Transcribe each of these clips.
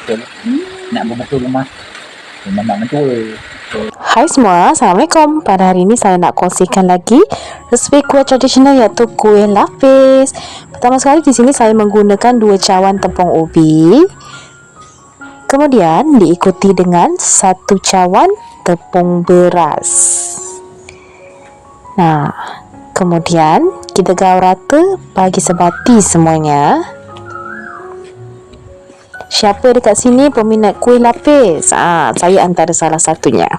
betul. Nak betul lemas. Memang betul. Hai semua, Assalamualaikum. Pada hari ini saya nak kongsikan lagi resep kuih tradisional iaitu kuih lapis. Pertama sekali di sini saya menggunakan 2 cawan tepung ubi. Kemudian diikuti dengan 1 cawan tepung beras. Nah, kemudian kita gaul rata bagi sebati semuanya. Siapa dekat sini peminat kuih lapis? Saya antara salah satunya.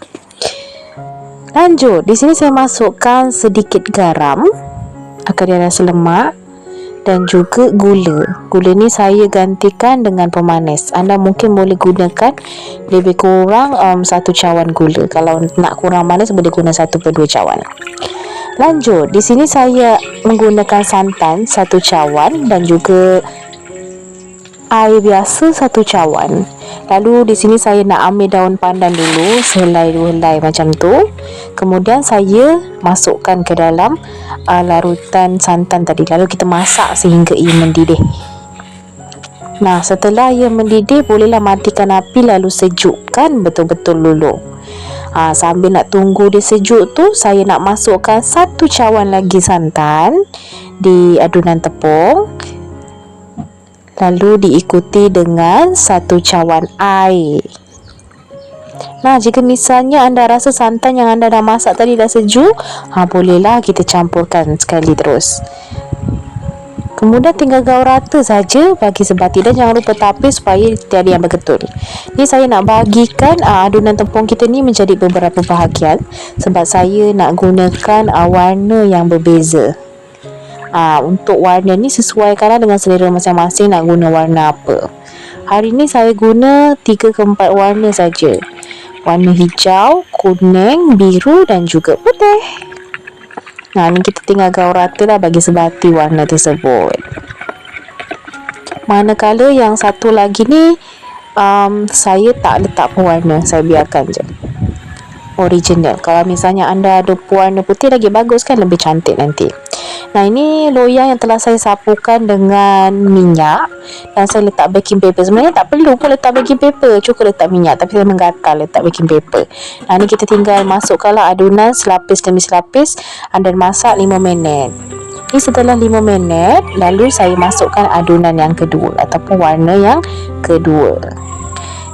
Lanjut, di sini saya masukkan sedikit garam agar dia rasa lemak dan juga gula. Gula ni saya gantikan dengan pemanis. Anda mungkin boleh gunakan lebih kurang 1 cawan gula. Kalau nak kurang manis boleh guna 1/2 cawan. Lanjut, di sini saya menggunakan santan 1 cawan dan juga air biasa 1 cawan. Lalu di sini saya nak ambil daun pandan dulu, sehelai 2 helai macam tu. Kemudian saya masukkan ke dalam larutan santan tadi. Lalu kita masak sehingga ia mendidih. Nah, setelah ia mendidih, bolehlah matikan api lalu sejukkan betul-betul dulu. Sambil nak tunggu dia sejuk tu, saya nak masukkan 1 cawan lagi santan di adunan tepung. Lalu diikuti dengan 1 cawan air. Nah, jika misalnya anda rasa santan yang anda dah masak tadi dah sejuk, bolehlah kita campurkan sekali terus. Kemudian tinggal gaul rata saja bagi sebati dan jangan lupa tapis supaya tiada yang bergetul. Ni saya nak bagikan adunan tepung kita ni menjadi beberapa bahagian sebab saya nak gunakan warna yang berbeza. Untuk warna ni sesuaikanlah dengan selera masing-masing nak guna warna apa. Hari ni saya guna 3 ke 4 warna saja. Warna hijau, kuning, biru dan juga putih. Nah, ni kita tinggal gaul rata lah bagi sebati warna tersebut. Manakala yang satu lagi ni saya tak letak pewarna, saya biarkan je original. Kalau misalnya anda ada pewarna putih lagi bagus kan, lebih cantik nanti. Nah, ini loyang yang telah saya sapukan dengan minyak dan saya letak baking paper. Sebenarnya tak perlu pun letak baking paper, cukup letak minyak, tapi saya menggatal letak baking paper. Nah, ni kita tinggal masukkanlah adunan selapis demi selapis dan masak 5 minit. Ini setelah 5 minit, lalu saya masukkan adunan yang kedua ataupun warna yang kedua.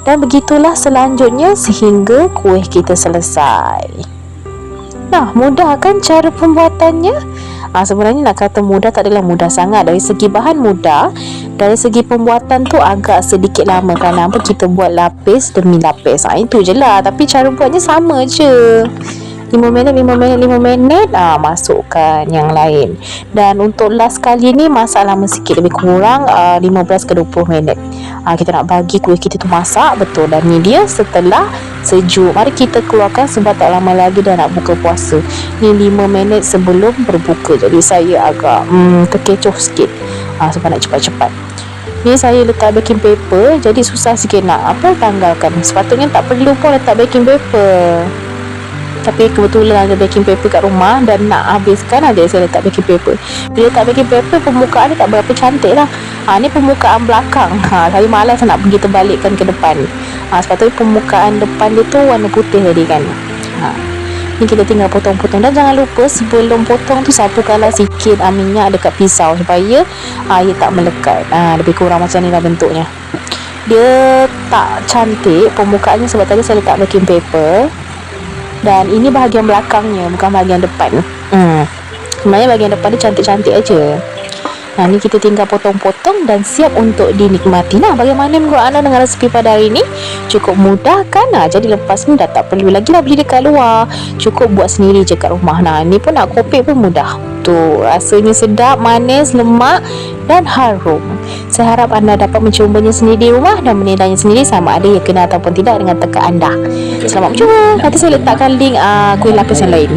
Dan begitulah selanjutnya sehingga kuih kita selesai. Nah, mudah kan cara pembuatannya? Sebenarnya nak kata mudah tak adalah mudah sangat. Dari segi bahan mudah, dari segi pembuatan tu agak sedikit lama kerana apa, kita buat lapis demi lapis. Itu je lah, tapi cara buatnya sama je. 5 minit, 5 minit, 5 minit, masukkan yang lain. Dan untuk last kali ni masak lama sikit, lebih kurang 15 ke 20 minit. Kita nak bagi kuih kita tu masak betul. Dan ni dia setelah sejuk. Mari kita keluarkan sebab tak lama lagi dah nak buka puasa. Ni 5 minit sebelum berbuka. Jadi saya agak terkecoh sikit sebab nak cepat-cepat. Ni saya letak baking paper, jadi susah sikit nak tanggalkan. Sepatutnya tak perlu pun letak baking paper, tapi kebetulan ada baking paper kat rumah dan nak habiskan aja saya letak baking paper. Bila letak baking paper, permukaan dia tak berapa cantik lah. Ni permukaan belakang. Saya malas nak pergi terbalikkan ke depan. Sepatutnya permukaan depan dia tu warna putih tadi kan. Ni kita tinggal potong-potong. Dan jangan lupa sebelum potong tu sapukanlah sikit minyak dekat pisau supaya ia tak melekat. Lebih kurang macam ni lah bentuknya. Dia tak cantik permukaannya sebab tadi saya letak baking paper. Dan ini bahagian belakangnya, bukan bahagian depan. Sebenarnya bahagian depan dia cantik-cantik aja. Nah, ni kita tinggal potong-potong dan siap untuk dinikmati. Nah, bagaimana menurut anda dengan resepi pada hari ini? Cukup mudah kan? Jadi lepas ni dah tak perlu lagi lah beli dekat luar. Cukup buat sendiri je kat rumah. Nah, ni pun nak kopek pun mudah. Tu rasanya sedap, manis, lemak dan harum. Saya harap anda dapat mencobanya sendiri di rumah dan menilainya sendiri sama ada ia kena ataupun tidak dengan teka anda. Selamat berjumpa. Nanti saya letakkan link kuih lapis yang lain.